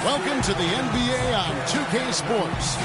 Welcome to the NBA on 2K Sports.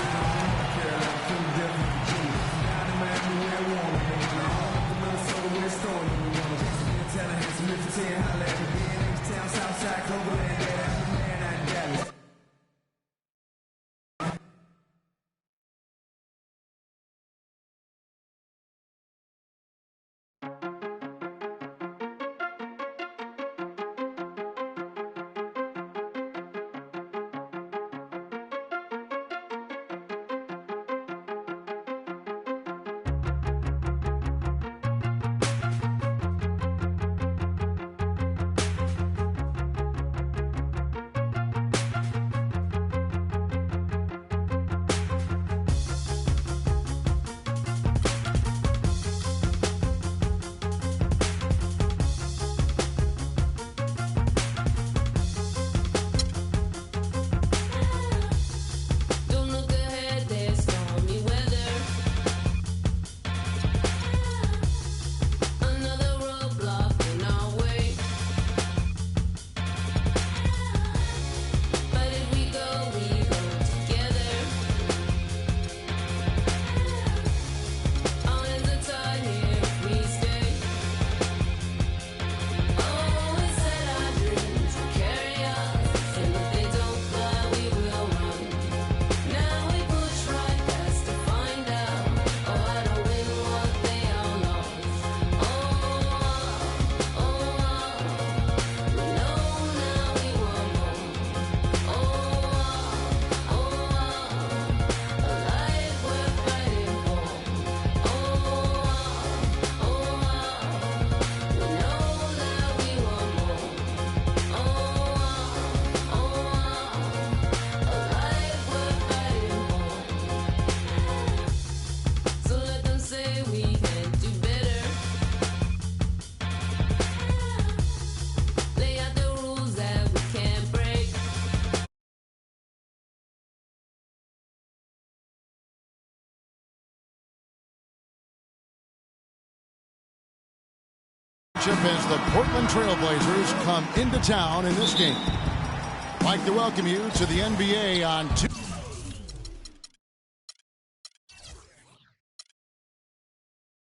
As the Portland Trail Blazers come into town in this game. I'd like to welcome you to the NBA on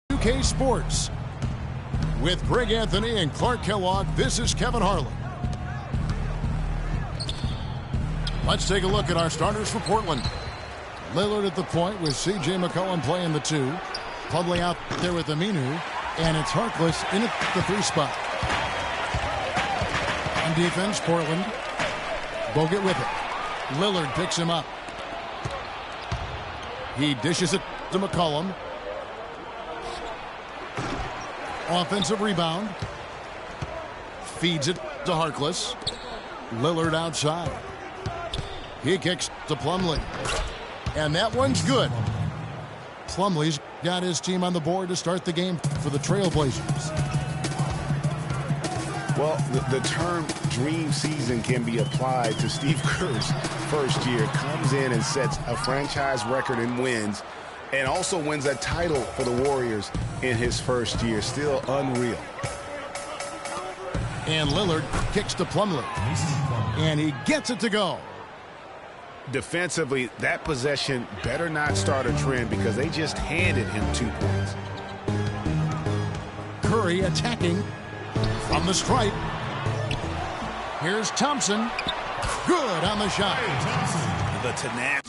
2K Sports. With Greg Anthony and Clark Kellogg, this is Kevin Harlan. Let's take a look at our starters for Portland. Lillard at the point with C.J. McCollum playing the 2. Plumlee out there with Aminu. And it's Harkless in at the 3 spot. On defense, Portland. Bogut with it. Lillard picks him up. He dishes it to McCollum. Offensive rebound. Feeds it to Harkless. Lillard outside. He kicks to Plumlee. And that one's good. Plumlee's got his team on the board to start the game for the Trailblazers. Well, the term dream season can be applied to Steve Kerr's first year. Comes in and sets a franchise record in wins and also wins a title for the Warriors in his first year. Still unreal. And Lillard kicks to Plumlee. And he gets it to go. Defensively, that possession better not start a trend because they just handed him 2 points. Curry attacking from the stripe. Here's Thompson. Good on the shot. The tenacity.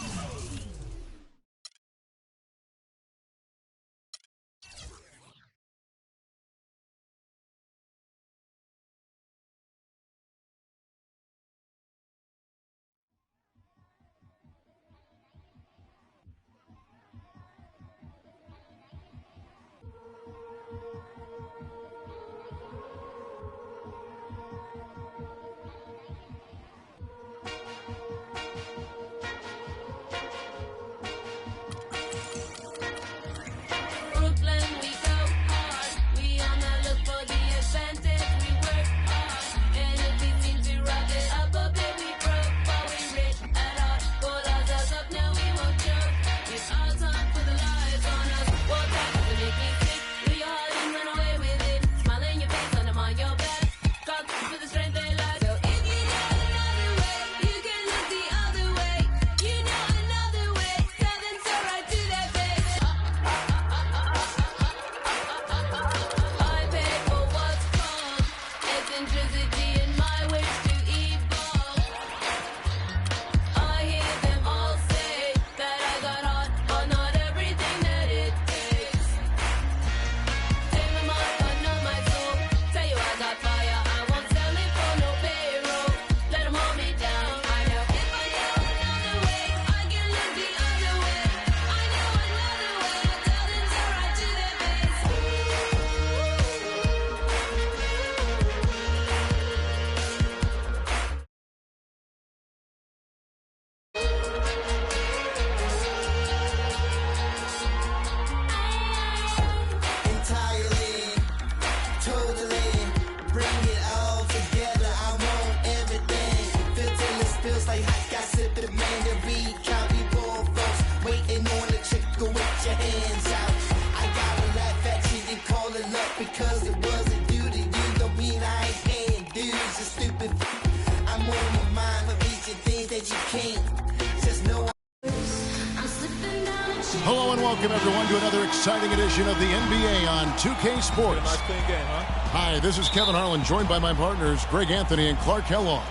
Hello and welcome everyone to another exciting edition of the NBA on 2K Sports. Nice clean game, huh? Hi, this is Kevin Harlan, joined by my partners Greg Anthony and Clark Kellogg.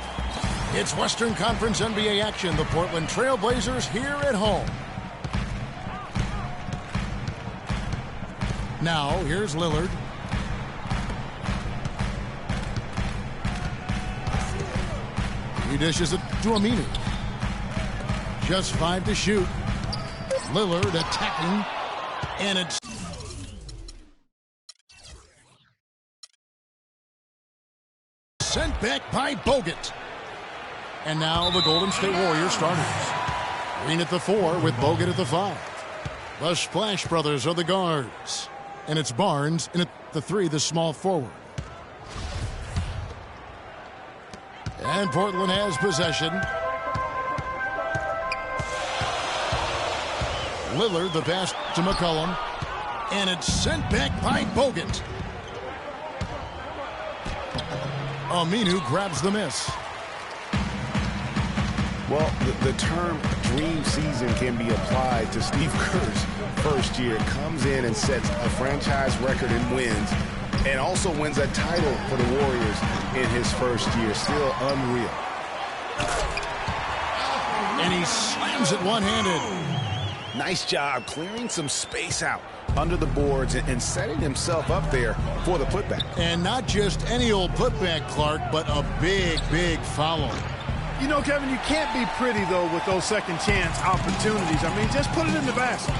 It's Western Conference NBA action. The Portland Trail Blazers here at home. Now, here's Lillard. He dishes it to Aminu. Just 5 to shoot. Lillard attacking, and it's sent back by Bogut. And now the Golden State Warriors starters. Green at the 4 with Bogut at the 5. The Splash Brothers are the guards. And it's Barnes in at the 3, the small forward. And Portland has possession. Lillard, the pass to McCollum. And it's sent back by Bogut. Aminu grabs the miss. Well, the term dream season can be applied to Steve Kerr's first year. Comes in and sets a franchise record in wins and also wins a title for the Warriors in his first year. Still unreal. And he slams it one-handed. Nice job clearing some space out under the boards and setting himself up there for the putback. And not just any old putback, Clark, but a big, big foul. You know, Kevin, you can't be pretty, though, with those second chance opportunities. I mean, just put it in the basket.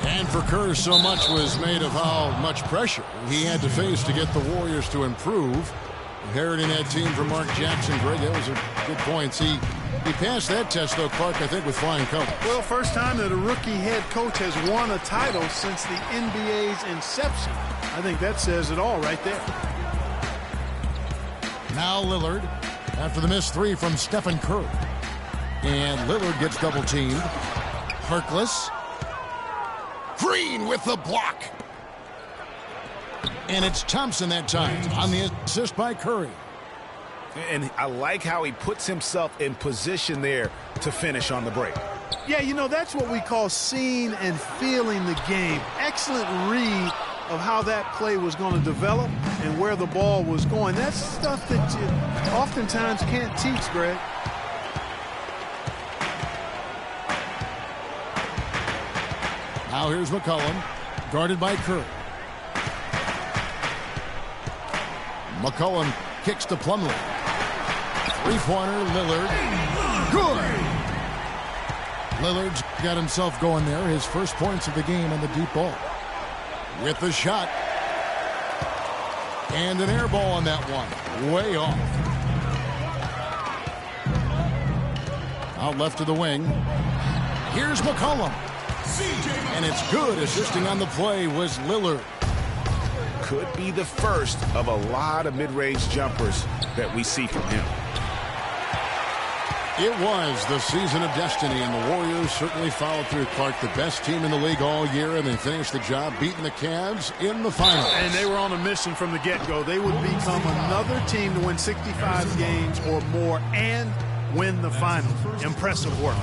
And for Kerr, so much was made of how much pressure he had to face to get the Warriors to improve. Inheriting that team from Mark Jackson. Greg, that was a good point. He passed that test, though, Clark, I think, with flying colors. Well, first time that a rookie head coach has won a title since the NBA's inception. I think that says it all right there. Now Lillard, after the missed 3 from Stephen Curry. And Lillard gets double-teamed. Harkless. Green with the block. And it's Thompson that time on the assist by Curry. And I like how he puts himself in position there to finish on the break. Yeah, you know, that's what we call seeing and feeling the game. Excellent read of how that play was going to develop and where the ball was going. That's stuff that you oftentimes can't teach, Greg. Now here's McCollum, guarded by Kerr. McCollum kicks to Plumlee. Three-pointer, Lillard. Good! Lillard's got himself going there. His first points of the game on the deep ball. With the shot. And an air ball on that one. Way off. Out left to the wing. Here's McCollum. And it's good. Assisting on the play was Lillard. Could be the first of a lot of mid-range jumpers that we see from him. It was the season of destiny, and the Warriors certainly followed through. Clark, the best team in the league all year, and they finished the job beating the Cavs in the finals. And they were on a mission from the get-go. They would become another team to win 65 games or more and win the finals. Impressive work.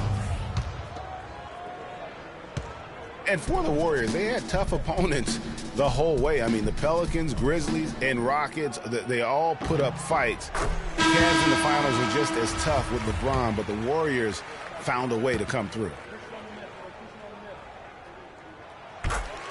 And for the Warriors, they had tough opponents the whole way. I mean, the Pelicans, Grizzlies, and Rockets, they all put up fights. The Cavs in the finals are just as tough with LeBron, but the Warriors found a way to come through.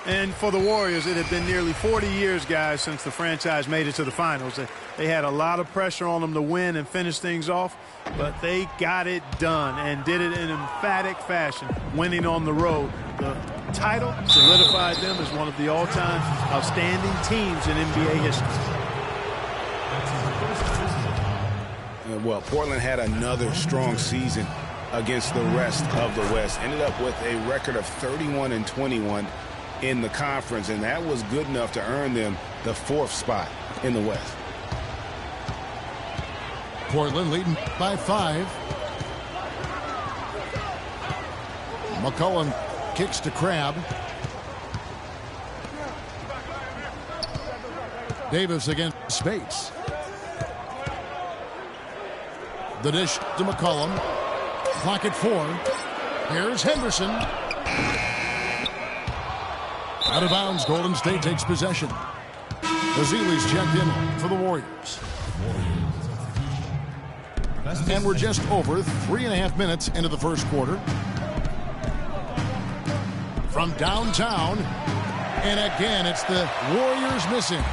And for the Warriors, it had been nearly 40 years, guys, since the franchise made it to the finals. They had a lot of pressure on them to win and finish things off, but they got it done and did it in emphatic fashion, winning on the road. The title solidified them as one of the all-time outstanding teams in NBA history. Well, Portland had another strong season against the rest of the West. Ended up with a record of 31-21 in the conference, and that was good enough to earn them the 4th spot in the West. Portland leading by 5. McCollum kicks to Crabbe. Davis against Spates. The dish to McCollum. Clock at 4. Here's Henderson. Out of bounds, Golden State takes possession. Zeloh's checked in for the Warriors. And we're just over 3.5 minutes into the first quarter. From downtown, and again, it's the Warriors missing.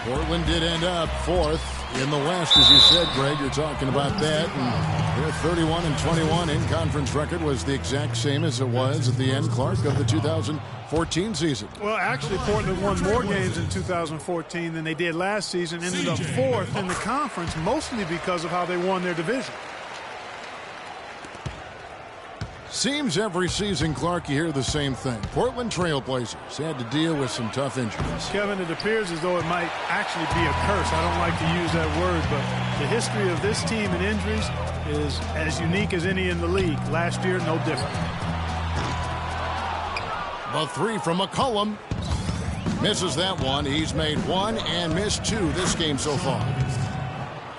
Portland did end up 4th in the West, as you said, Greg. You're talking about that. And their 31-21 in-conference record was the exact same as it was at the end, Clark, of the 2014 season. Well, actually, Portland won more games in 2014 than they did last season. Ended up 4th in the conference, mostly because of how they won their division. Seems every season, Clark, you hear the same thing. Portland Trailblazers had to deal with some tough injuries. Kevin, it appears as though it might actually be a curse. I don't like to use that word, but the history of this team and injuries is as unique as any in the league. Last year, no different. The 3 from McCollum. Misses that one. He's made 1 and missed 2 this game so far.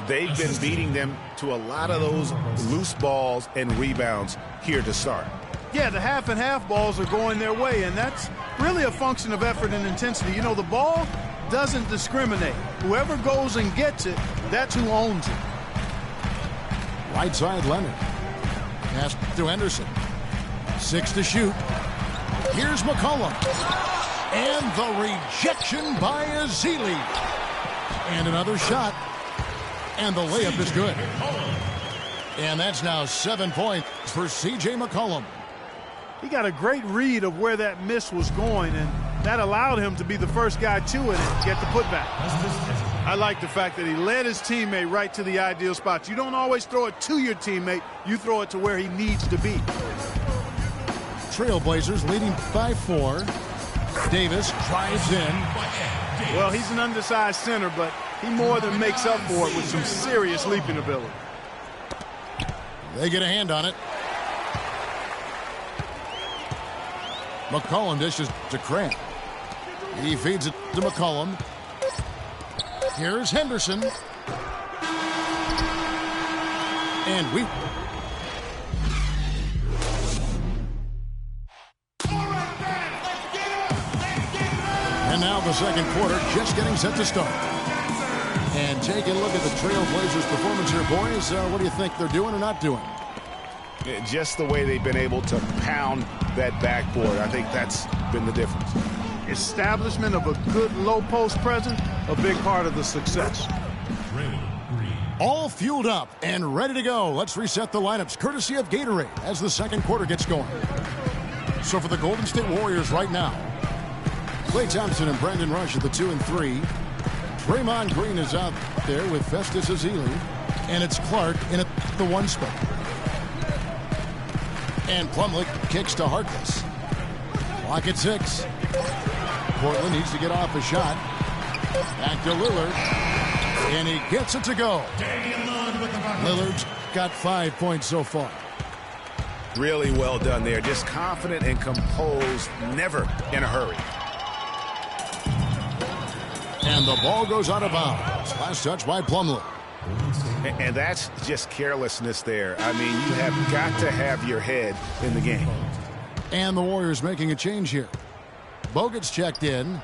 They've been beating them to a lot of those loose balls and rebounds here to start. Yeah, the half and half balls are going their way, and that's really a function of effort and intensity. You know, the ball doesn't discriminate. Whoever goes and gets it, that's who owns it. Right side, Leonard. Pass to Henderson. 6 to shoot. Here's McCollum. And the rejection by Zeloh. And another shot. And the layup is good. And that's now 7 points for C.J. McCollum. He got a great read of where that miss was going, and that allowed him to be the first guy to it and get the putback. I like the fact that he led his teammate right to the ideal spot. You don't always throw it to your teammate. You throw it to where he needs to be. Trailblazers leading by 4. Davis drives in. Well, he's an undersized center, but he more than makes up for it with some serious leaping ability. They get a hand on it. McCollum dishes to Crabbe. He feeds it to McCollum. Here's Henderson. And Now the second quarter just getting set to start. And taking a look at the Trailblazers' performance here, boys. What do you think they're doing or not doing? Just the way they've been able to pound that backboard. I think that's been the difference. Establishment of a good low post presence, a big part of the success. All fueled up and ready to go. Let's reset the lineups courtesy of Gatorade as the second quarter gets going. So for the Golden State Warriors right now, Klay Thompson and Brandon Rush at the 2 and 3. Draymond Green is out there with Festus Ezeli, and it's Clark in at the 1 spot. And Plumlee kicks to Harkless. Clock at 6. Portland needs to get off a shot. Back to Lillard. And he gets it to go. Lillard's got 5 points so far. Really well done there. Just confident and composed, never in a hurry. And the ball goes out of bounds. Last touch by Plumlee. And that's just carelessness there. I mean, you have got to have your head in the game. And the Warriors making a change here. Bogut's checked in.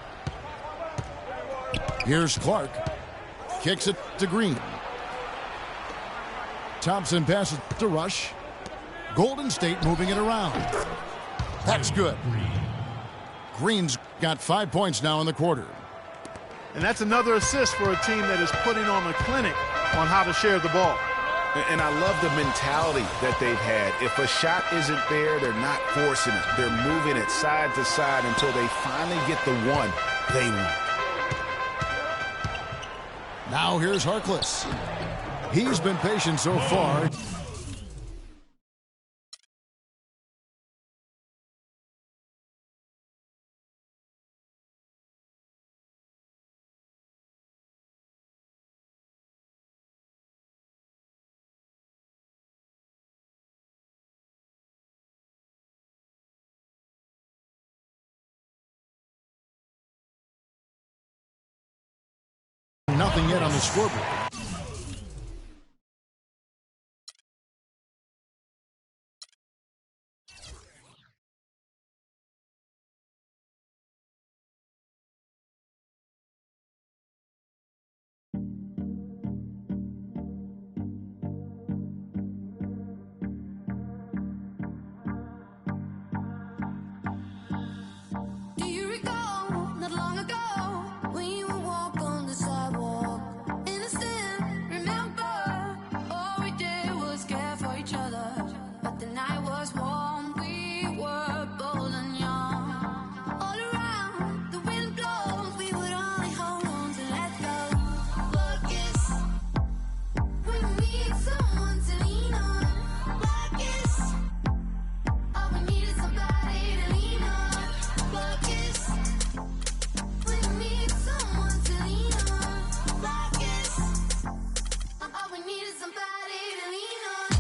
Here's Clark. Kicks it to Green. Thompson passes to Rush. Golden State moving it around. That's good. Green's got 5 points now in the quarter. And that's another assist for a team that is putting on a clinic on how to share the ball. And I love the mentality that they've had. If a shot isn't there, they're not forcing it. They're moving it side to side until they finally get the one they want. Now here's Harkless. He's been patient so far. Nothing yet on the scoreboard. Do you recall not long ago when you would walk on the sidewalk? Innocent, remember, all we did was care for each other. But the night was warm, we were bold and young. All around, the wind blows, we would only hold on to let go. But kiss, we need someone to lean on. But kiss, all we need is somebody to lean on. But kiss, we need someone to lean on. But kiss, all we need is somebody to lean on.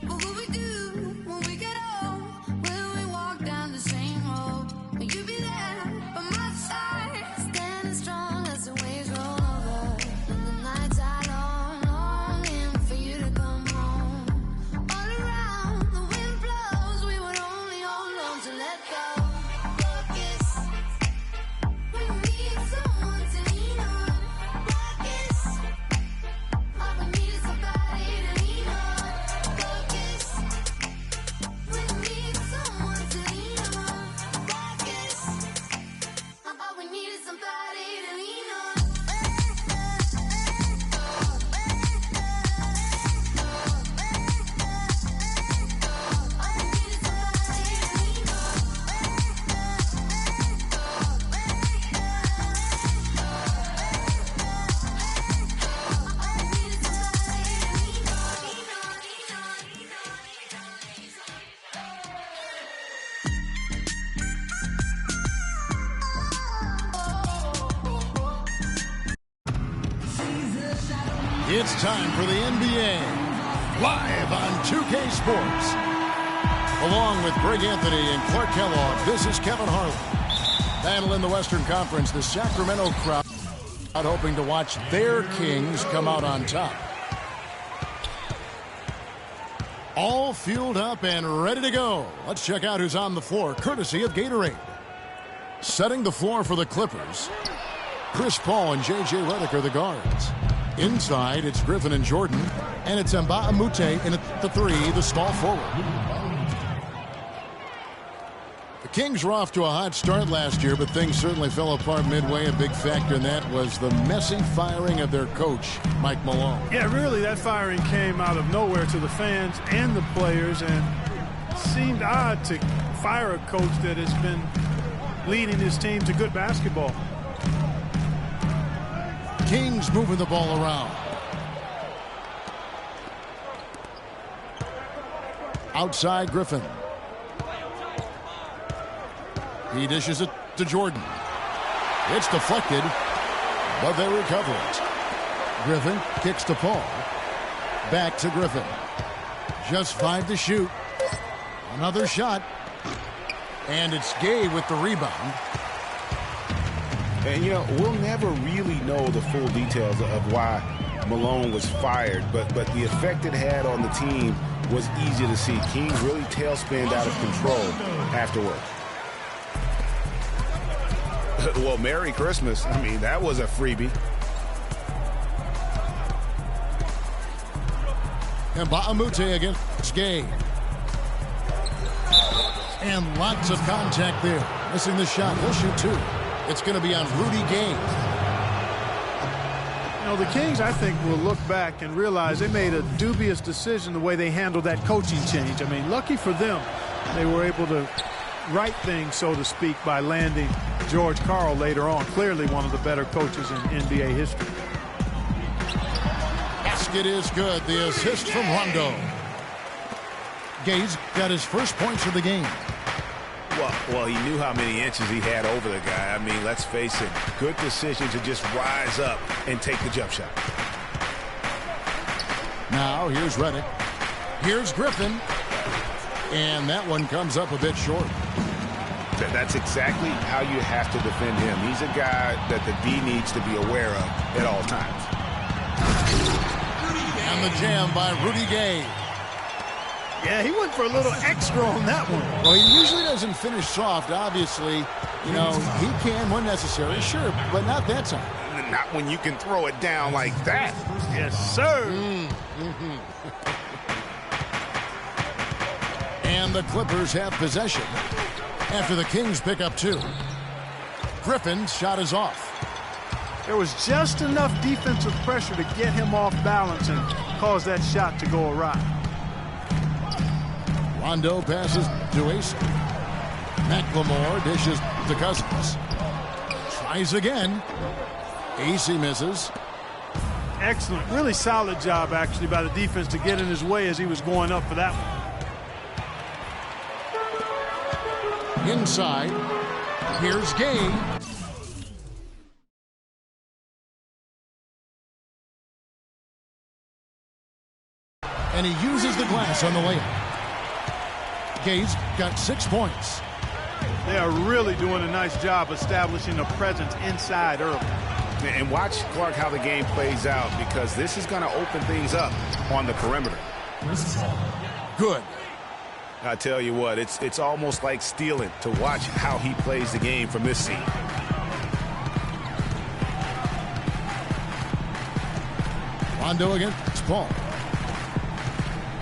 What will we do when we get old? Will we walk down the same road? Will you be there by my side, standing strong as the waves roll over? And the nights are long, longing for you to come home. All around, the wind blows, we would only hold on to let go. But kiss, we need someone to lean on. But kiss, all we need is somebody to lean on. But kiss, we need someone to lean on. But kiss, all we need is somebody to lean on. It's time for the NBA. Live on 2K Sports. Along with Greg Anthony and Clark Kellogg, this is Kevin Harlan. Battle in the Western Conference, the Sacramento crowd hoping to watch their Kings come out on top. All fueled up and ready to go. Let's check out who's on the floor, courtesy of Gatorade. Setting the floor for the Clippers, Chris Paul and J.J. Redick are the guards. Inside, it's Griffin and Jordan, and it's Mbah a Moute in at the three, the small forward. The Kings were off to a hot start last year, but things certainly fell apart midway. A big factor in that was the messy firing of their coach, Mike Malone. Yeah, really, that firing came out of nowhere to the fans and the players, and it seemed odd to fire a coach that has been leading his team to good basketball. Kings moving the ball around. Outside, Griffin. He dishes it to Jordan. It's deflected, but they recover it. Griffin kicks to Paul. Back to Griffin. Just 5 to shoot. Another shot. And it's Gay with the rebound. And, you know, we'll never really know the full details of why Malone was fired, but the effect it had on the team was easy to see. Kings really tailspinned out of control afterward. Well, Merry Christmas. I mean, that was a freebie. Mbah a Moute against Gay. And lots of contact there. Missing the shot. He'll shoot 2. It's going to be on Rudy Gay. You know, the Kings, I think, will look back and realize they made a dubious decision the way they handled that coaching change. I mean, lucky for them, they were able to right things, so to speak, by landing George Karl later on. Clearly one of the better coaches in NBA history. Basket is good. The assist from Rondo. Gay's got his first points of the game. Well, he knew how many inches he had over the guy. I mean, let's face it, good decision to just rise up and take the jump shot. Now, here's Redick. Here's Griffin. And that one comes up a bit short. That's exactly how you have to defend him. He's a guy that the D needs to be aware of at all times. And the jam by Rudy Gay. Yeah, he went for a little extra on that one. Well, he usually doesn't finish soft, obviously. You know, he can when necessary, sure, but not that time. Not when you can throw it down like that. Yes, sir. And the Clippers have possession after the Kings pick up 2. Griffin's shot is off. There was just enough defensive pressure to get him off balance and cause that shot to go awry. Rondo passes to Ace. McLemore dishes to Cousins. Tries again. AC misses. Excellent. Really solid job, actually, by the defense to get in his way as he was going up for that one. Inside. Here's Gay. And he uses the glass on the layup. Gay's got 6 points. They are really doing a nice job establishing a presence inside early. And watch, Clark, how the game plays out, because this is going to open things up on the perimeter. Good. I tell you what, it's almost like stealing to watch how he plays the game from this seat. Rondo against Paul.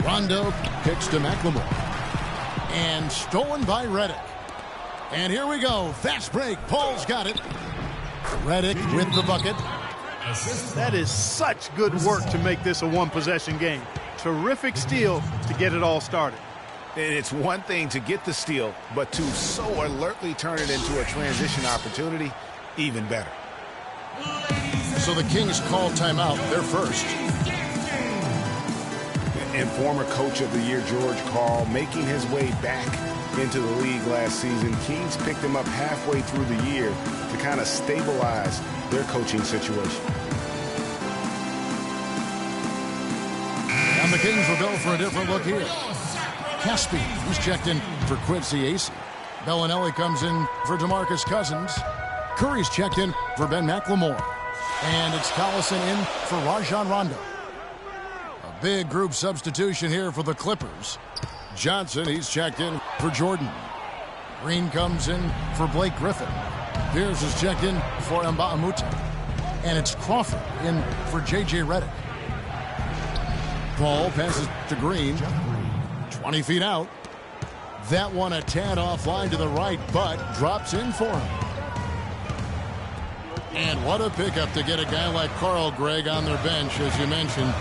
Rondo kicks to McLemore. And stolen by Redick. And here we go. Fast break. Paul's got it. Redick with the bucket. That is such good work to make this a one-possession game. Terrific steal to get it all started. And it's one thing to get the steal, but to so alertly turn it into a transition opportunity, even better. So the Kings call timeout, their first. And former coach of the year, George Karl, making his way back into the league last season. Kings picked him up halfway through the year to kind of stabilize their coaching situation. And the Kings will go for a different look here. Caspi, he's checked in for Quincy Acey. Bellinelli comes in for DeMarcus Cousins. Curry's checked in for Ben McLemore. And it's Collison in for Rajon Rondo. A big group substitution here for the Clippers. Johnson, he's checked in for Jordan. Green comes in for Blake Griffin. Pierce is checked in for Mbamute. And it's Crawford in for J.J. Redick. Paul passes to Green. 20 feet out. That one a tad offline to the right, but drops in for him. And what a pickup to get a guy like Carl Gregg on their bench, as you mentioned.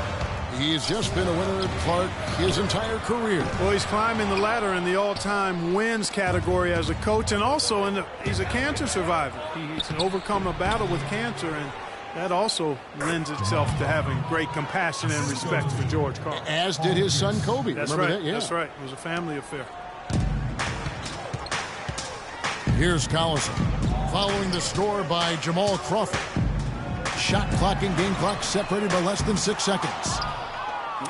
He's just been a winner at Clark his entire career. Well, he's climbing the ladder in the all-time wins category as a coach, and also he's a cancer survivor. He's overcome a battle with cancer, and that also lends itself to having great compassion and respect for George Karl. As did his son Kobe. That's Remember right. that? Yeah. That's right. It was a family affair. Here's Collison, following the score by Jamal Crawford. Shot clock and game clock separated by less than 6 seconds.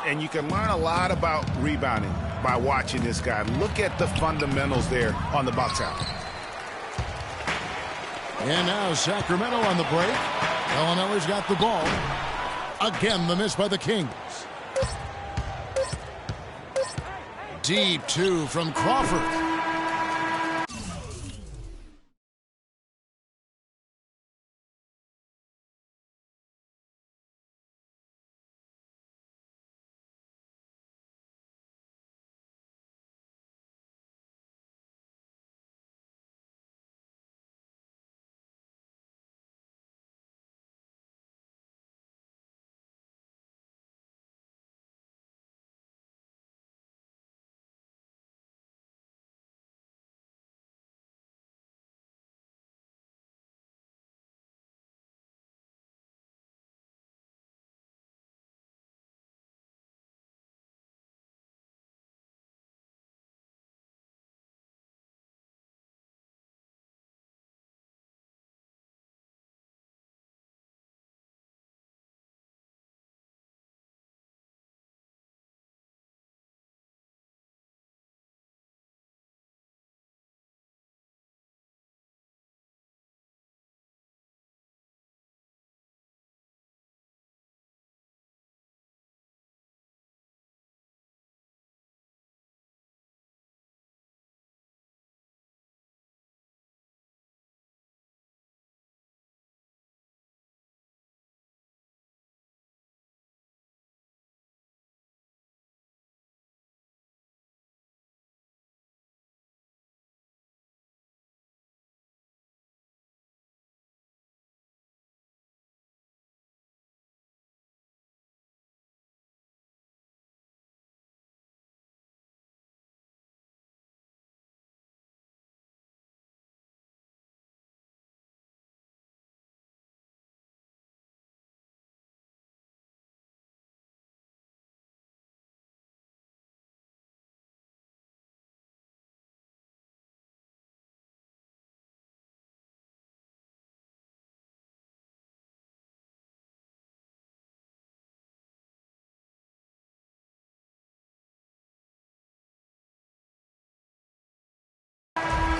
And you can learn a lot about rebounding by watching this guy. Look at the fundamentals there on the box out. And now Sacramento on the break. Bellinelli's got the ball. Again, the miss by the Kings. Deep two from Crawford.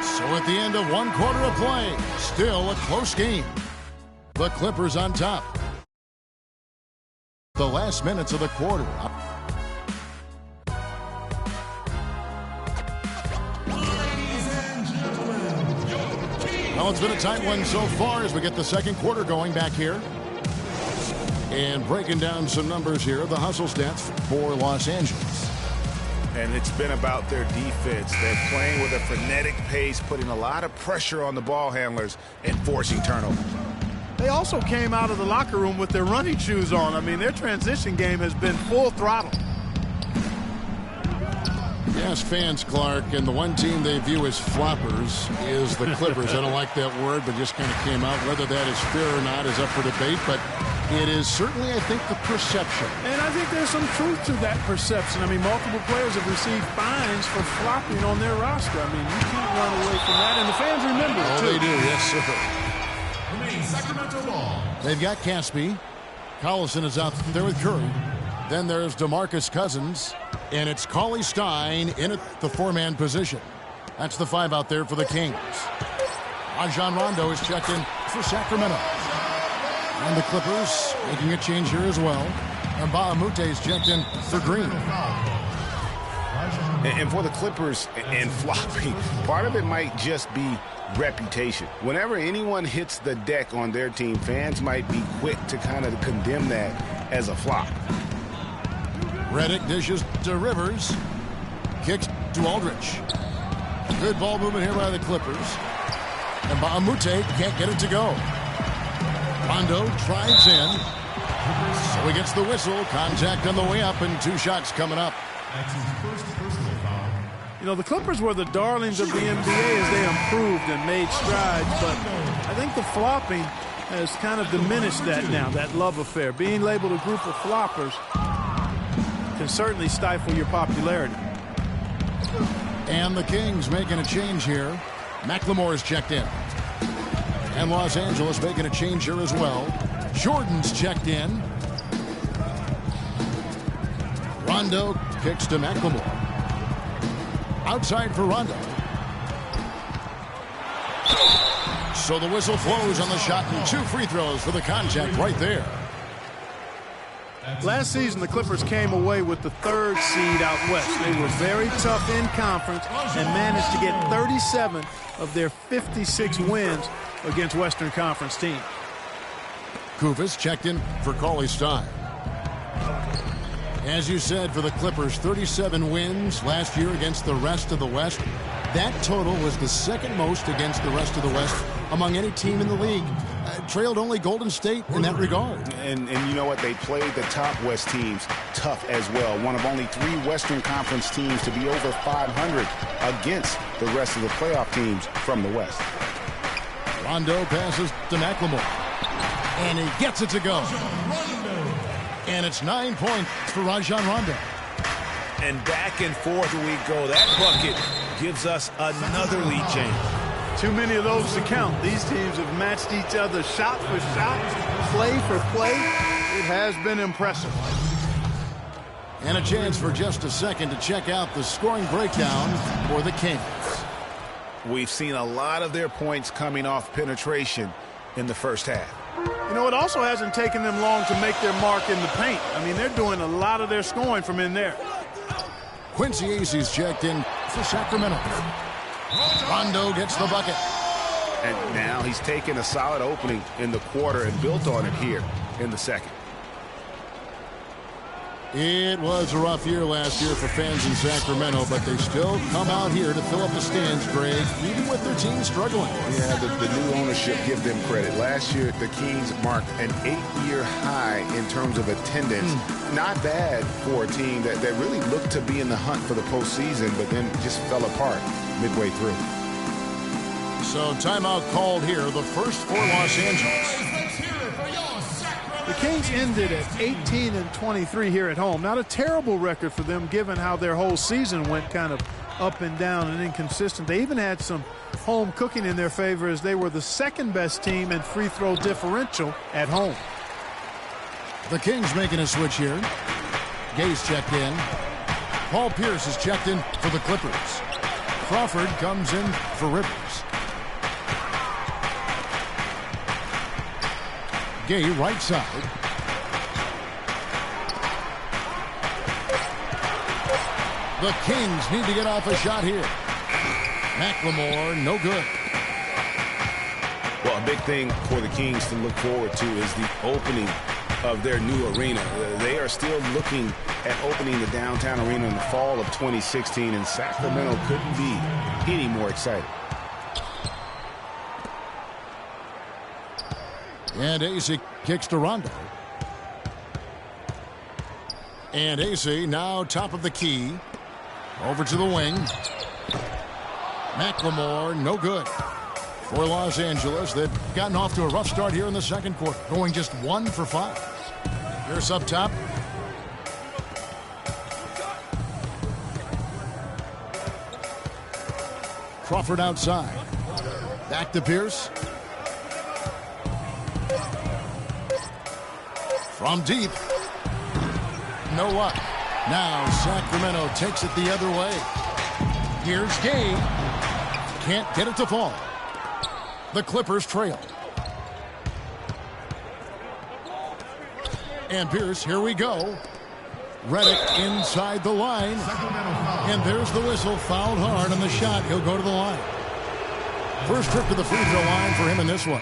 So at the end of 1 quarter of play, still a close game. The Clippers on top. The last minutes of the quarter. Well, it's been a tight one so far as we get the second quarter going back here. And breaking down some numbers here, the hustle stats for Los Angeles. And it's been about their defense. They're playing with a frenetic pace, putting a lot of pressure on the ball handlers and forcing turnovers. They also came out of the locker room with their running shoes on. I mean, their transition game has been full throttle. Yes, fans, Clark, and the one team they view as floppers is the Clippers. I don't like that word, but just kind of came out. Whether that is fair or not is up for debate, but it is certainly, I think, the perception. And I think there's some truth to that perception. I mean, multiple players have received fines for flopping on their roster. I mean, you can't run away from that, and the fans remember it, too. Oh, they do, yes, sir. Sacramento ball. They've got Caspi. Collison is out there with Curry. Then there's DeMarcus Cousins. And it's Cauley Stein in at the four-man position. That's the five out there for the Kings. Rajon Rondo is checked in for Sacramento. And the Clippers making a change here as well. And Bahamute is checked in for Green. And for the Clippers and flopping, part of it might just be reputation. Whenever anyone hits the deck on their team, fans might be quick to kind of condemn that as a flop. Redick dishes to Rivers. Kicks to Aldridge. Good ball movement here by the Clippers. And Bahamute can't get it to go. Rondo drives in. So he gets the whistle. Contact on the way up and 2 shots coming up. That's his first personal foul. You know, the Clippers were the darlings of the NBA as they improved and made strides, but I think the flopping has kind of diminished that now, that love affair. Being labeled a group of floppers can certainly stifle your popularity. And the Kings making a change here. McLemore is checked in. And Los Angeles making a change here as well. Jordan's checked in. Rondo kicks to McLemore. Outside for Rondo. So the whistle flows on the shot and 2 free throws for the contact right there. Last season, the Clippers came away with the 3rd seed out west. They were very tough in conference and managed to get 37 of their 56 wins against Western Conference teams. Kufis checked in for Cauley Stein. As you said, for the Clippers, 37 wins last year against the rest of the West. That total was the 2nd most against the rest of the West among any team in the league. Trailed only Golden State in that regard. And you know what? They played the top West teams tough as well. One of only 3 Western Conference teams to be over 500 against the rest of the playoff teams from the West. Rondo passes to McLemore. And he gets it to go. And it's 9 points for Rajon Rondo. And back and forth we go. That bucket gives us another lead change. Too many of those to count. These teams have matched each other shot for shot, play for play. It has been impressive. And a chance for just a second to check out the scoring breakdown for the Kings. We've seen a lot of their points coming off penetration in the first half. You know, it also hasn't taken them long to make their mark in the paint. I mean, they're doing a lot of their scoring from in there. Quincy Acy's checked in for Sacramento. Rondo gets the bucket. And now he's taken a solid opening in the quarter and built on it here in the second. It was a rough year last year for fans in Sacramento, but they still come out here to fill up the stands, Greg, even with their team struggling. Yeah, the new ownership, give them credit. Last year, the Kings marked an 8-year high in terms of attendance. Not bad for a team that really looked to be in the hunt for the postseason, but then just fell apart midway through. So timeout called here, the first for Los Angeles. The Kings ended at 18-23 here at home. Not a terrible record for them given how their whole season went kind of up and down and inconsistent. They even had some home cooking in their favor as they were the 2nd best team in free throw differential at home. The Kings making a switch here. Gay's checked in. Paul Pierce is checked in for the Clippers. Crawford comes in for Rivers. Gay right side. The Kings need to get off a shot here. McLemore, no good. Well, a big thing for the Kings to look forward to is the opening of their new arena. They are still looking at opening the downtown arena in the fall of 2016, and Sacramento couldn't be any more excited. And Acy kicks to Rondo. And Acy now top of the key. Over to the wing. McLemore, no good. For Los Angeles, they've gotten off to a rough start here in the second quarter, going just 1 for 5. Pierce up top. Crawford outside. Back to Pierce. From deep. no luck. Now Sacramento takes it the other way. Here's Gay. Can't get it to fall. The Clippers trail. And Pierce, here we go. Redick inside the line. And there's the whistle. Fouled hard on the shot. He'll go to the line. First trip to the free throw line for him in this one.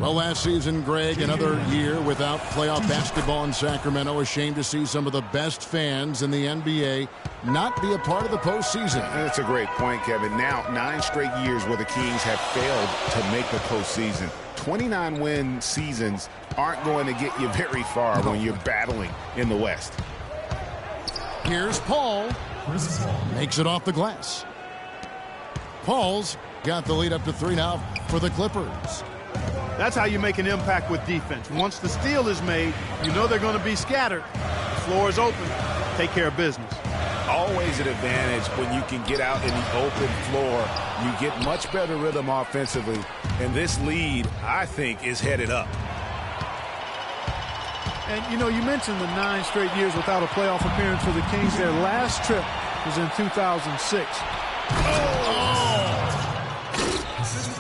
Well, last season, Greg, another year without playoff basketball in Sacramento. A shame to see some of the best fans in the NBA not be a part of the postseason. That's a great point, Kevin. Now, 9 straight years where the Kings have failed to make the postseason. 29-win seasons aren't going to get you very far when you're battling in the West. Here's Paul. Makes it off the glass. Paul's got the lead up to 3 now for the Clippers. That's how you make an impact with defense. Once the steal is made, you know they're going to be scattered. The floor is open. Take care of business. Always an advantage when you can get out in the open floor. You get much better rhythm offensively. And this lead, I think, is headed up. And, you know, you mentioned the 9 straight years without a playoff appearance for the Kings. Their last trip was in 2006.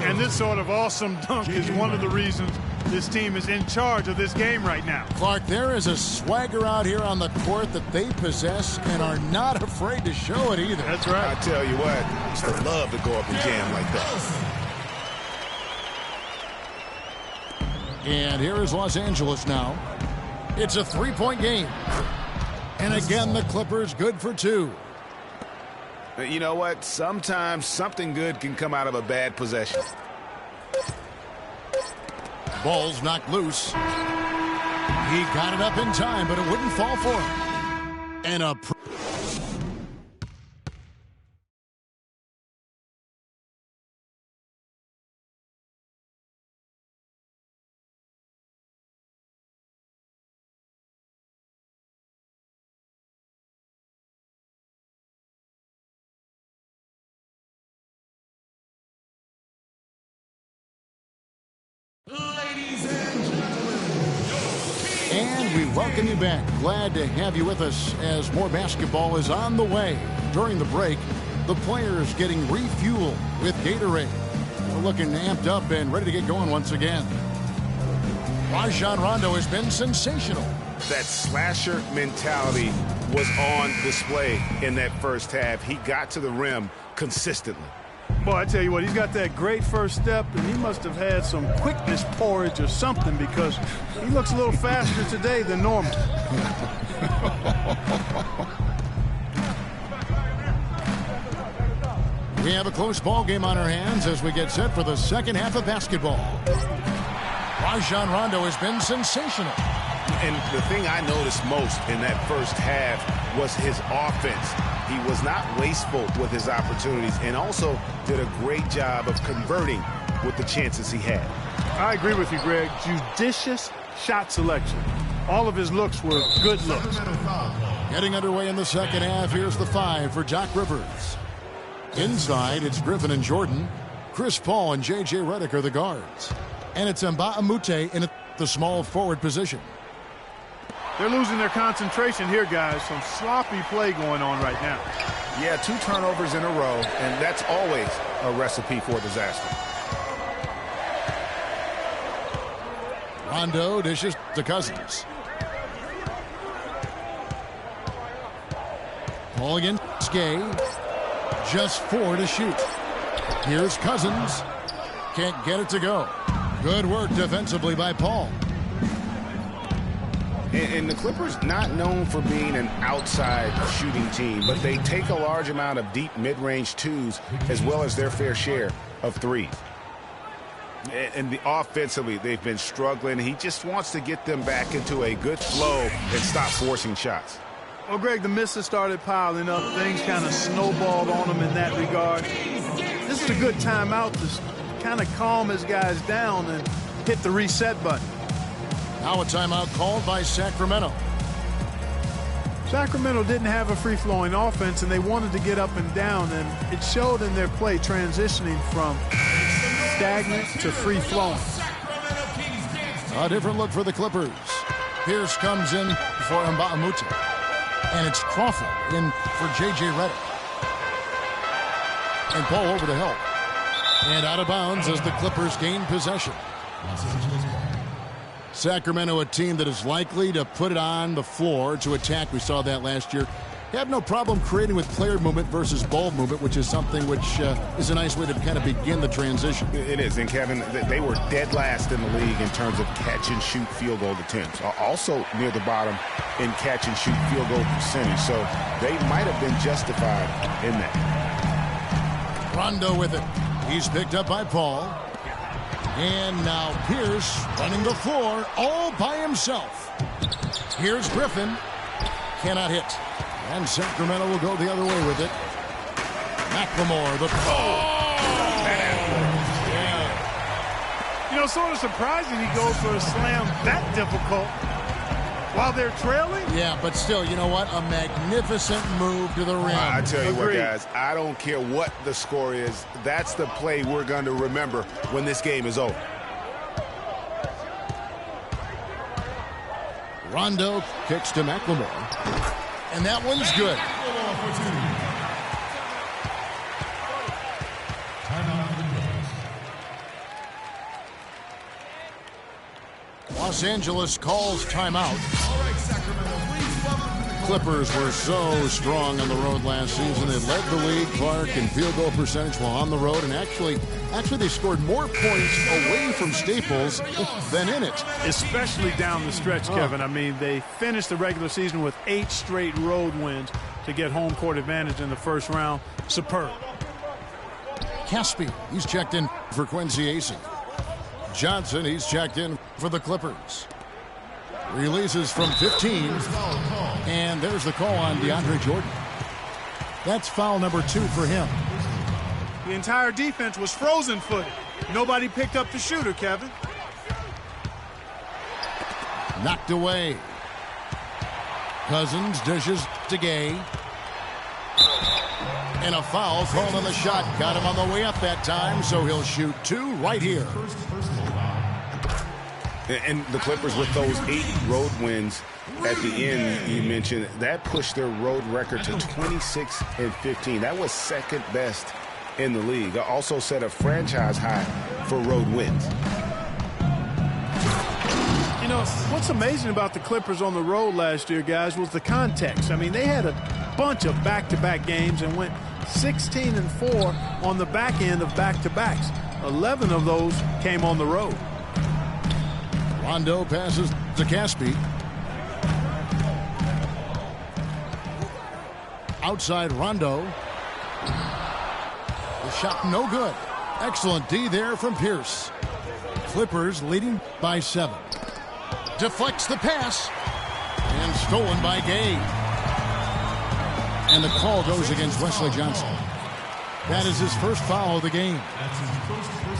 And this sort of awesome dunk is one of the reasons this team is in charge of this game right now. Clark, there is a swagger out here on the court that they possess and are not afraid to show it either. That's right. I tell you what, I used to love to go up and jam like that. And here is Los Angeles now. It's a 3-point game. And again, the Clippers good for 2. You know what? Sometimes something good can come out of a bad possession. Ball's knocked loose. He got it up in time, but it wouldn't fall for him. And a And we welcome you back. Glad to have you with us as more basketball is on the way. During the break, the players getting refueled with Gatorade. We're looking amped up and ready to get going once again. Rajon Rondo has been sensational. That slasher mentality was on display in that first half. He got to the rim consistently. Boy, I tell you what, he's got that great first step, and he must have had some quickness porridge or something because he looks a little faster today than normal. We have a close ball game on our hands as we get set for the second half of basketball. Rajon Rondo has been sensational. And the thing I noticed most in that first half was his offense. He was not wasteful with his opportunities and also did a great job of converting with the chances he had. I agree with you, Greg. Judicious shot selection. All of his looks were good looks. Getting underway in the second half, here's the 5 for Doc Rivers. Inside, it's Griffin and Jordan. Chris Paul and J.J. Redick are the guards. And it's Mbah a Moute in the small forward position. They're losing their concentration here, guys. Some sloppy play going on right now. Yeah, 2 turnovers in a row, and that's always a recipe for disaster. Rondo dishes to Cousins. Ball against Gay. Just 4 to shoot. Here's Cousins. Can't get it to go. Good work defensively by Paul. And the Clippers not known for being an outside shooting team, but they take a large amount of deep mid-range 2s as well as their fair share of 3s. And offensively, they've been struggling. He just wants to get them back into a good flow and stop forcing shots. Well, Greg, the misses started piling up. Things kind of snowballed on him in that regard. This is a good timeout to kind of calm his guys down and hit the reset button. Now a timeout called by Sacramento. Sacramento didn't have a free-flowing offense, and they wanted to get up and down, and it showed in their play transitioning from stagnant to free-flowing. A different look for the Clippers. Pierce comes in for Mbaamuta. And it's Crawford in for J.J. Redick. And Paul over to help. And out of bounds as the Clippers gain possession. Sacramento, a team that is likely to put it on the floor to attack. We saw that last year. They have no problem creating with player movement versus ball movement, which is something which is a nice way to kind of begin the transition. It is. And, Kevin, they were dead last in the league in terms of catch-and-shoot field goal attempts. Also near the bottom in catch-and-shoot field goal percentage. So they might have been justified in that. Rondo with it. He's picked up by Paul. And now Pierce running the floor all by himself. Here's Griffin. Cannot hit. And Sacramento will go the other way with it. McLemore, the You know, sort of surprising he goes for a slam that difficult while they're trailing. Yeah, but still, you know what? A magnificent move to the rim. I tell you what, guys, I don't care what the score is. That's the play we're going to remember when this game is over. Rondo kicks to McLemore. And that one's good. Los Angeles calls timeout. Clippers were so strong on the road last season. They led the league, Clark, in field goal percentage while on the road. And actually they scored more points away from Staples than in it. Especially down the stretch, Kevin. I mean, they finished the regular season with 8 straight road wins to get home court advantage in the first round. Superb. Caspi, he's checked in for Quincy Acey. Johnson, he's checked in for the Clippers. Releases from 15. And there's the call on DeAndre Jordan. That's foul number 2 for him. The entire defense was frozen-footed. Nobody picked up the shooter, Kevin. Knocked away. Cousins dishes to Gay. And a foul thrown on the shot. Got him on the way up that time, so he'll shoot 2 right here. And the Clippers, with those 8 road wins at the end, you mentioned, that pushed their road record to 26-15. That was second best in the league. Also set a franchise high for road wins. You know, what's amazing about the Clippers on the road last year, guys, was the context. I mean, they had a bunch of back-to-back games and went 16-4 on the back end of back-to-backs. 11 of those came on the road. Rondo passes to Caspi. Outside Rondo. The shot no good. Excellent D there from Pierce. Clippers leading by 7. Deflects the pass. And stolen by Gay. And the call goes against Wesley Johnson. That is his first foul of the game.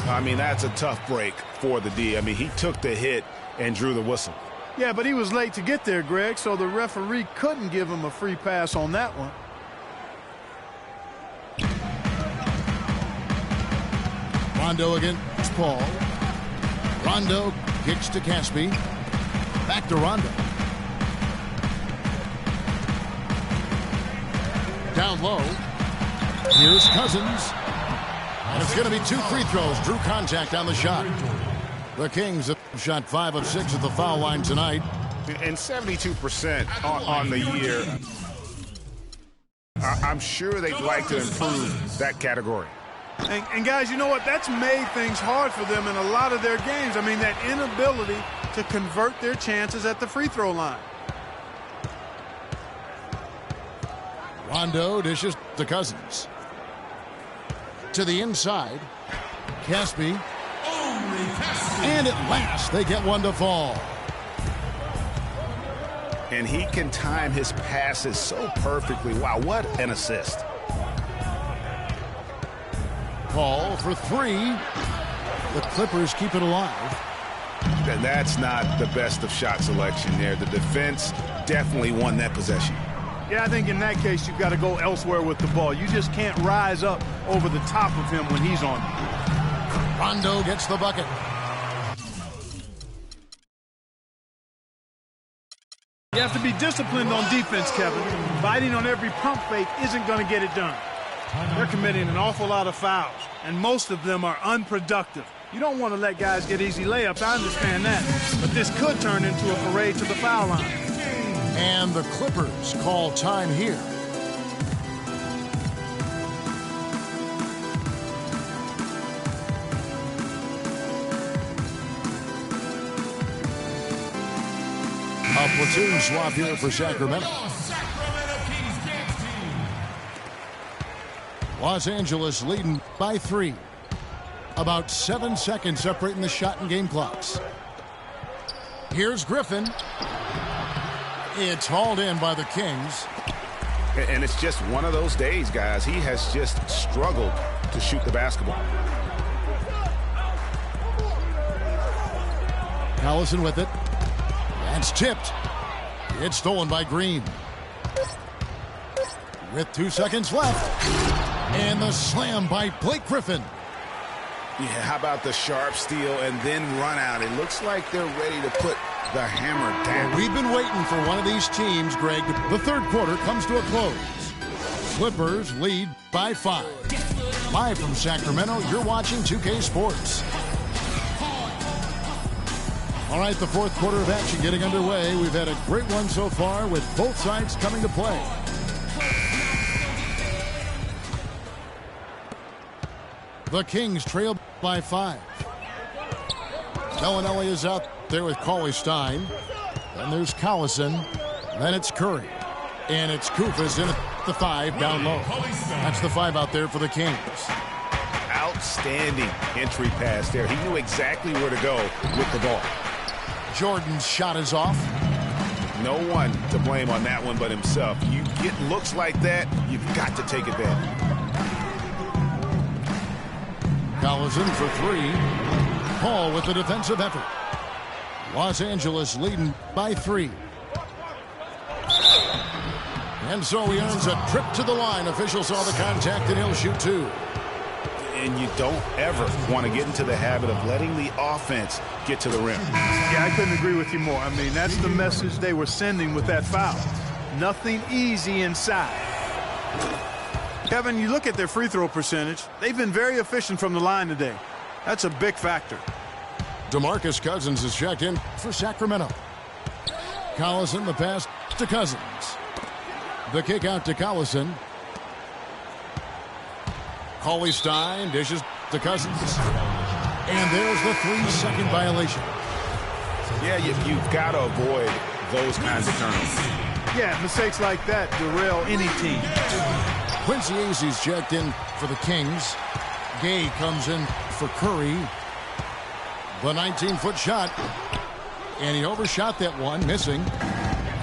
I mean, that's a tough break for the D. I mean, he took the hit and drew the whistle. Yeah, but he was late to get there, Greg, so the referee couldn't give him a free pass on that one. Rondo against Paul. Rondo kicks to Caspi. Back to Rondo. Down low. Here's Cousins. And it's going to be 2 free throws. Drew contact on the shot. The Kings have shot 5 of 6 at the foul line tonight. And 72% on the year. I'm sure they'd like to improve that category. And guys, you know what? That's made things hard for them in a lot of their games. I mean, that inability to convert their chances at the free throw line. Rondo dishes to Cousins. To the inside. Caspi. And at last, they get one to fall. And he can time his passes so perfectly. Wow, what an assist. Paul for 3. The Clippers keep it alive. And that's not the best of shot selection there. The defense definitely won that possession. Yeah, I think in that case, you've got to go elsewhere with the ball. You just can't rise up over the top of him when he's on you. Rondo gets the bucket. You have to be disciplined on defense, Kevin. Biting on every pump fake isn't going to get it done. They're committing an awful lot of fouls, and most of them are unproductive. You don't want to let guys get easy layups, I understand that. But this could turn into a parade to the foul line. And the Clippers call time here. A platoon swap here for Sacramento. Los Angeles leading by 3. About 7 seconds separating the shot and game clocks. Here's Griffin. It's hauled in by the Kings. And it's just one of those days, guys. He has just struggled to shoot the basketball. Collison with it. That's tipped. It's stolen by Green. With 2 seconds left. And the slam by Blake Griffin. Yeah, how about the sharp steal and then run out? It looks like they're ready to put the hammer down. Well, we've been waiting for one of these teams, Greg. The third quarter comes to a close. Clippers lead by 5. Live from Sacramento, you're watching 2K Sports. All right, the fourth quarter of action getting underway. We've had a great one so far with both sides coming to play. The Kings trail by 5. Bellinelli is out there with Cauley-Stein. Then there's Collison. Then it's Curry. And it's Kufas in at the 5 down low. That's the 5 out there for the Kings. Outstanding entry pass there. He knew exactly where to go with the ball. Jordan's shot is off. No one to blame on that one but himself. You get looks like that, you've got to take advantage. Collison for 3. Paul with the defensive effort. Los Angeles leading by 3. And so he earns a trip to the line. Official saw the contact and he'll shoot 2. And you don't ever want to get into the habit of letting the offense get to the rim. Yeah, I couldn't agree with you more. I mean, that's the message they were sending with that foul. Nothing easy inside. Kevin, you look at their free throw percentage. They've been very efficient from the line today. That's a big factor. DeMarcus Cousins is checked in for Sacramento. Collison the pass to Cousins. The kick out to Collison. Cauley-Stein dishes to Cousins. And there's the 3-second violation. Yeah, you've got to avoid those kinds of turnovers. Yeah, mistakes like that derail any team. Quincy Azee's checked in for the Kings. Gay comes in for Curry. The 19-foot shot. And he overshot that one, missing.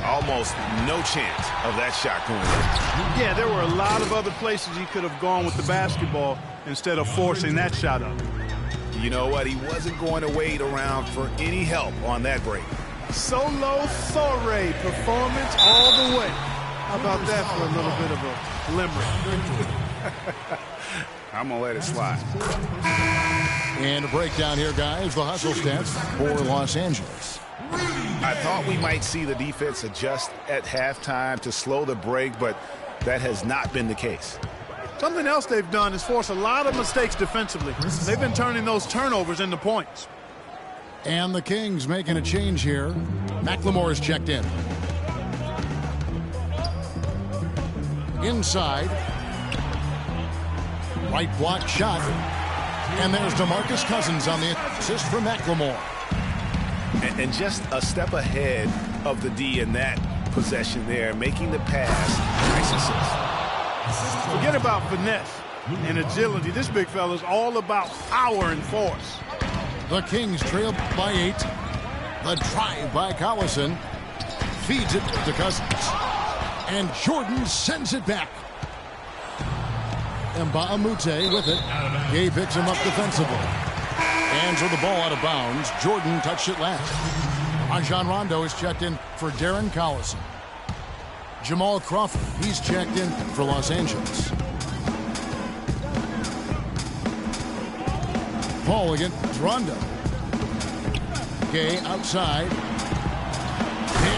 Almost no chance of that shot going in. Yeah, there were a lot of other places he could have gone with the basketball instead of forcing that shot up. You know what? He wasn't going to wait around for any help on that break. Solo Thoré performance all the way. How about that for a little bit of a limerick? I'm going to let it slide. And a breakdown here, guys. The hustle stats for Los Angeles. I thought we might see the defense adjust at halftime to slow the break, but that has not been the case. Something else they've done is force a lot of mistakes defensively. They've been turning those turnovers into points. And the Kings making a change here. McLemore is checked in. Inside. Right block shot. And there's DeMarcus Cousins on the assist for McLemore. And just a step ahead of the D in that possession there, making the pass. Nice assist. Forget about finesse and agility. This big fella is all about power and force. The Kings trail by 8. The drive by Collison. Feeds it to Cousins. And Jordan sends it back. Mbamute with it. Gay picks him up defensively. Hands with the ball out of bounds. Jordan touched it last. Rajon Rondo is checked in for Darren Collison. Jamal Crawford, he's checked in for Los Angeles. Paul against Rondo. Gay outside.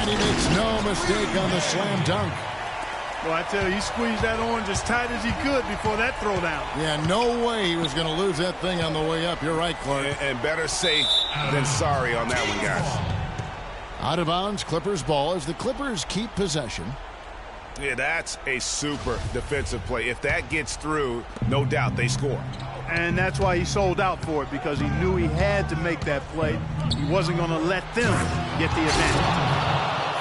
And he makes no mistake on the slam dunk. Well, I tell you, he squeezed that orange as tight as he could before that throwdown. Yeah, no way he was going to lose that thing on the way up. You're right, Clark. And better safe than sorry on that one, guys. Out of bounds, Clippers ball as the Clippers keep possession. Yeah, that's a super defensive play. If that gets through, no doubt they score. And that's why he sold out for it, because he knew he had to make that play. He wasn't going to let them get the advantage.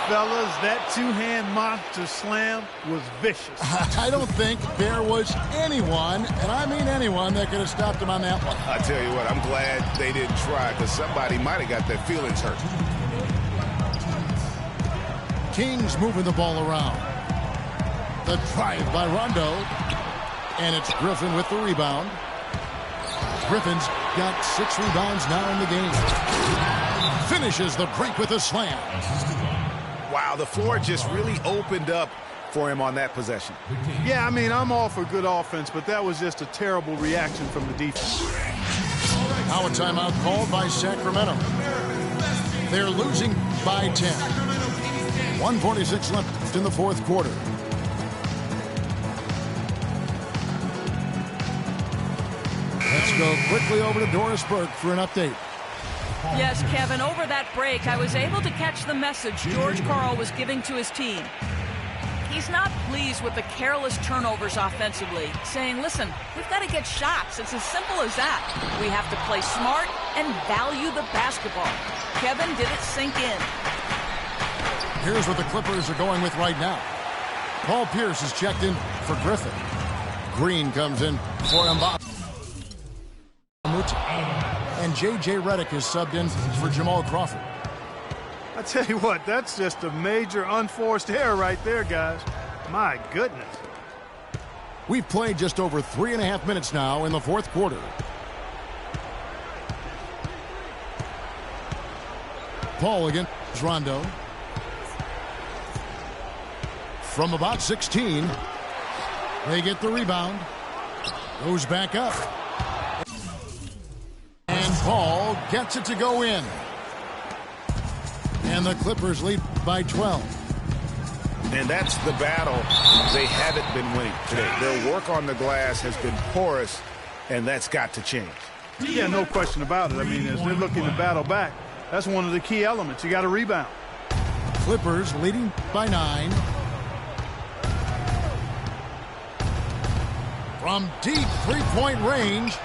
Fellas, that two-hand monster slam was vicious. I don't think there was anyone, and I mean anyone, that could have stopped him on that one. I tell you what, I'm glad they didn't try, because somebody might have got their feelings hurt. Kings moving the ball around. The drive by Rondo. And it's Griffin with the rebound. Griffin's got 6 rebounds now in the game. Finishes the break with a slam. Wow, the floor just really opened up for him on that possession. Yeah, I mean, I'm all for good offense, but that was just a terrible reaction from the defense. Now a timeout called by Sacramento. They're losing by 10. 1:46 left in the fourth quarter. Let's go quickly over to Doris Burke for an update. Yes, Kevin, over that break, I was able to catch the message George Karl was giving to his team. He's not pleased with the careless turnovers offensively, saying, listen, we've got to get shots. It's as simple as that. We have to play smart and value the basketball. Kevin, did it sink in? Here's what the Clippers are going with right now. Paul Pierce is checked in for Griffin. Green comes in for Mbop. And J.J. Redick is subbed in for Jamal Crawford. I tell you what, that's just a major unforced error right there, guys. My goodness. We've played just over 3.5 minutes now in the fourth quarter. Paul against Rondo. From about 16, they get the rebound. Goes back up. And Paul gets it to go in. And the Clippers lead by 12. And that's the battle they haven't been winning today. Their work on the glass has been porous, and that's got to change. Yeah, no question about it. I mean, as they're looking to battle back, that's one of the key elements. You got to rebound. Clippers leading by 9. From deep three-point range,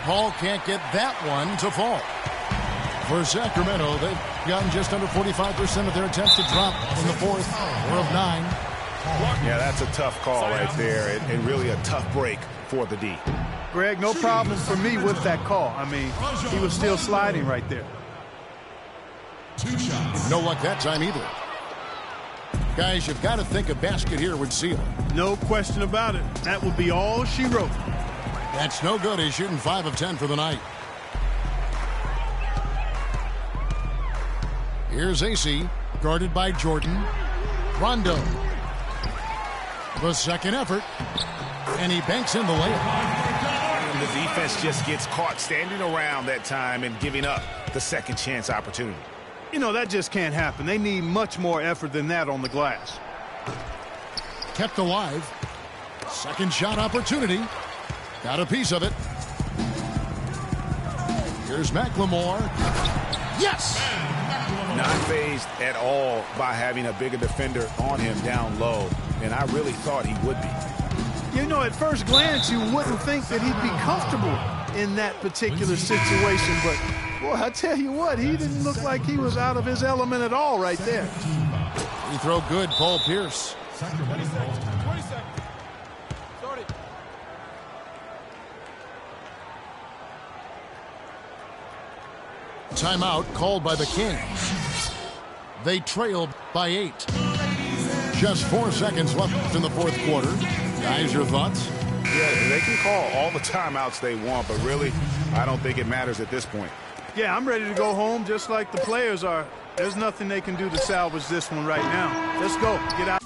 Paul can't get that one to fall. For Sacramento, they've gotten just under 45% of their attempts to drop in the fourth, or of 9. Yeah, that's a tough call right there, and really a tough break for the D. Greg, no problem for me with that call. I mean, he was still sliding right there. No luck that time either. Guys, you've got to think a basket here would seal. No question about it. That would be all she wrote. That's no good. He's shooting 5 of 10 for the night. Here's AC, guarded by Jordan. Rondo. The second effort. And he banks in the layup. And the defense just gets caught standing around that time and giving up the second chance opportunity. You know, that just can't happen. They need much more effort than that on the glass. Kept alive. Second shot opportunity. Got a piece of it. Here's McLemore. Yes! Not fazed at all by having a bigger defender on him down low, and I really thought he would be. You know, at first glance, you wouldn't think that he'd be comfortable in that particular situation, but, boy, I tell you what, he didn't look like he was out of his element at all right there. Free throw good, Paul Pierce. 20 seconds. Timeout called by the Kings. They trail by 8. Just 4 seconds left in the fourth quarter. Guys, your thoughts? Yeah, they can call all the timeouts they want, but really, I don't think it matters at this point. Yeah, I'm ready to go home just like the players are. There's nothing they can do to salvage this one right now. Let's go. Get out.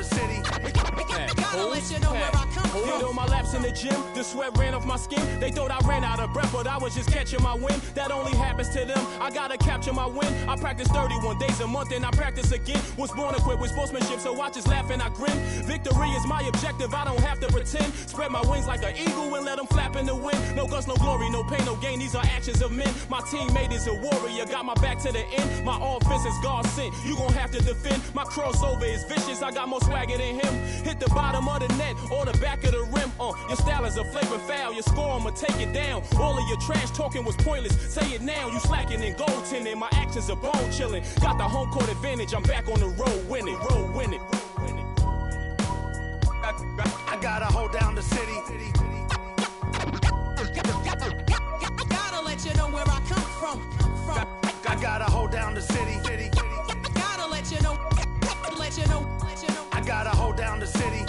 city. Gotta let you know where I come from. Did all my laps in the gym, the sweat ran off my skin. They thought I ran out of breath, but I was just catching my wind. That only happens to them. I gotta capture my win. I practice 31 days a month and I practice again. Was born equipped with sportsmanship, so I just laugh and I grin. Victory is my objective, I don't have to pretend. Spread my wings like an eagle and let them flap in the wind. No guts, no glory, no pain, no gain. These are actions of men. My teammate is a warrior, got my back to the end. My offense is God sent. You gon' have to defend. My crossover is vicious, I got more swagger than him. Hit the bottom of the net or the back of the rim. Your style is a flagrant foul. Your score, I'ma take it down. All of your trash talking was pointless. Say it now. You slacking in goaltending. My actions are bone chilling. Got the home court advantage. I'm back on the road winning. I gotta hold down the city. Gotta let you know where I come from. I gotta hold down the city. Gotta let you know. I gotta hold down the city.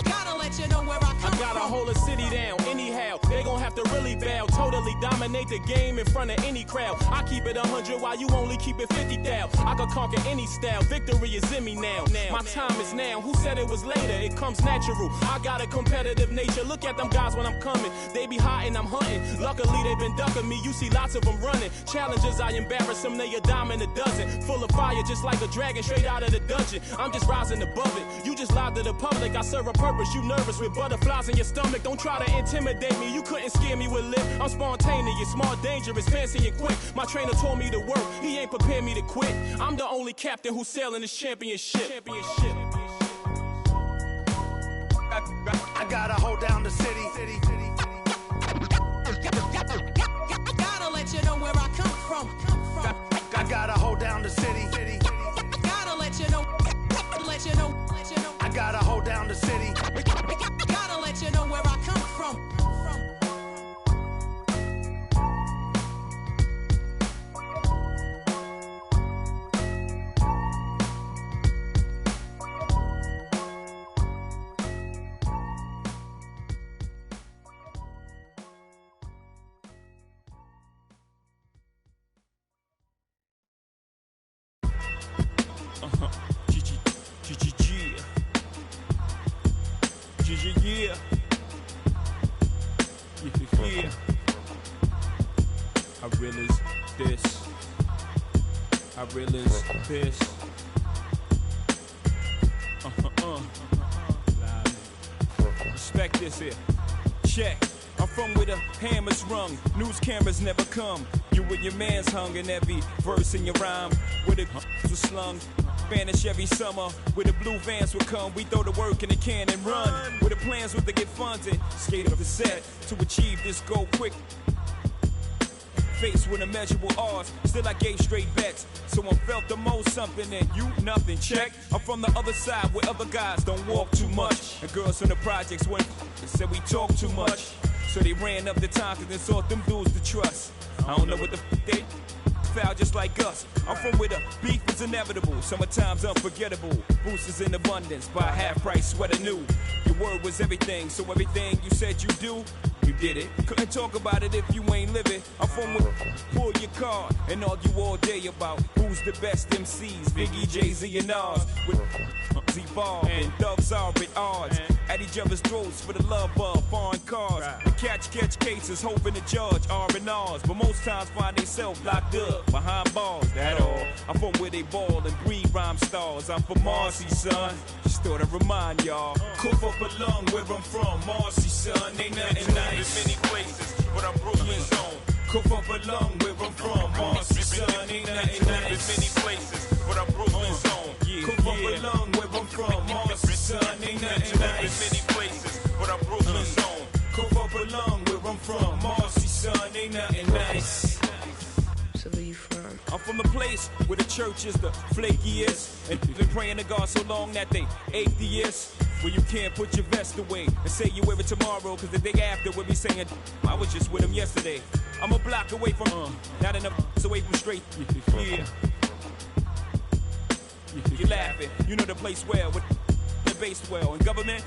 Gotta let you know where I come from. I gotta hold a city down anyhow. They gon' have to really bow. Totally dominate the game in front of any crowd. I keep it 100 while you only keep it 50 thou. I could conquer any style. Victory is in me now. My time is now. Who said it was later? It comes natural. I got a competitive nature. Look at them guys when I'm coming. They be hot and I'm hunting. Luckily they been ducking me. You see lots of them running. Challenges I embarrass them. They a dime in a dozen. Full of fire just like a dragon straight out of the dungeon. I'm just rising above it. You just lied to the public. I serve a purpose. You nervous with butterflies in your stomach. Don't try to intimidate me. You couldn't scare me with lip. I'm spontaneous, smart, dangerous, fancy and quick. My trainer told me to work. He ain't prepared me to quit. I'm the only captain who's sailing this championship. I gotta hold down the city. Gotta let you know where I come from. I gotta hold down the city. Gotta let you know. I gotta hold down the city. Gotta let you know where I come from. Yeah. I realize this. I realize this. Respect this here. Check. I'm from where the hammers rung, news cameras never come. You and your man's hung in every verse in your rhyme. Where the was slung, vanish every summer. Where the blue vans would come, we throw the work in the can and run. Where the plans was to get funded, skate up the set to achieve this goal quick. Faced with immeasurable odds, still I gave straight bets. Someone felt the most something and you nothing. Check. I'm from the other side where other guys don't walk too much. And girls from the projects went and said we talk too much. So they ran up the time cause they sought them dudes to trust. I don't know what the they foul just like us. I'm from where the beef is inevitable, summertime's unforgettable. Boosters in abundance, buy half price sweater new. Your word was everything, so everything you said you do, you did it. Couldn't talk about it if you ain't living. I'm from where pull your card and argue all day about who's the best MCs, Biggie, Jay-Z and Nas. With Z-Bob and thugs are at odds at each other's throats for the love of foreign cars. The catch cases, hoping the judge R&Rs, but most times find themselves locked up behind bars. That all. I'm from where they ball and breed rhyme stars. I'm from Marcy, son. Just thought I'd remind y'all. Cough up a lung where I'm from, Marcy, son. Ain't nothing nice. In many places, but I'm Brooklyn's own. Cough up a lung where I'm from, Marcy, son. Ain't nothing nice. In many places, but I'm Brooklyn's own. Cough up a lung where I'm from, Marcy, son. Ain't nothing nice. In many places, but I'm Brooklyn's own. Cough up a lung where I'm from, Marcy, son. Ain't nothing nice. So where you from? I'm from the place where the church is the flakiest, and been praying to God so long that they atheists. Where you can't put your vest away and say you wear it tomorrow, cause the day after we'll be saying, I was just with him yesterday. I'm a block away from, not enough away from straight. Yeah. You're laughing, you know the place well, with the base well, and government.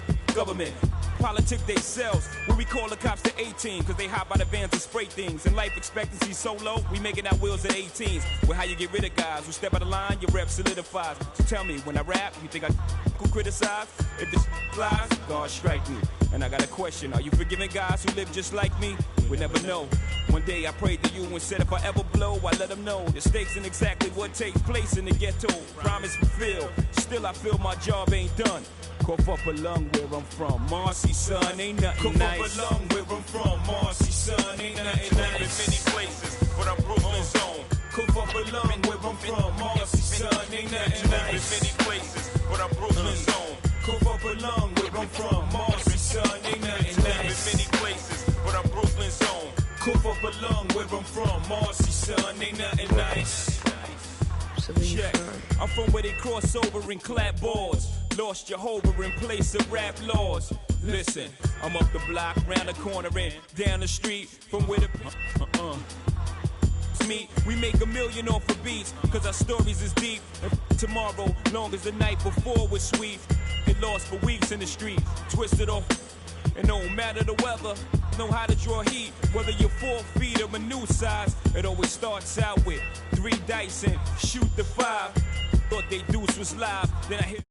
politic they sells. When we call the cops to 18, cause they hop out of vans and spray things. And life expectancy so low, we making our wheels at 18s. Well, how you get rid of guys who step out of line, your rep solidifies. So tell me, when I rap, you think I could criticize? If this flies, God strike me. And I got a question, are you forgiving guys who live just like me? We never know. One day I prayed to you and said if I ever blow, I let them know the stakes and exactly what takes place in the ghetto. Promise fulfilled, still I feel my job ain't done. Cough up a lung where I'm from, Marcy, son, ain't nothing nice. Cough up a lung where I'm from, Marcy, son, ain't nothing nice. In many places, but I'm Brooklyn's own. Cough up a lung where I'm from, Marcy, son, ain't nothing nice. In many places, but I'm Brooklyn's own. Cough up a lung where I'm from, Marcy, son, ain't nothing nice. In many places, but I'm Brooklyn's own. Cough up a lung where I'm from, Marcy, son, ain't nothing nice. Check. I'm from where they cross over and clap boards. Lost Jehovah in place of rap laws. Listen, I'm up the block, round the corner and down the street. From where the me, we make $1 million off of beats, cause our stories is deep. And tomorrow, long as the night before was sweet. Get lost for weeks in the street, twisted off. And no matter the weather, know how to draw heat. Whether you're 4 feet or a new size, it always starts out with 3 dice and shoot the 5. Thought they deuce was live, then I hit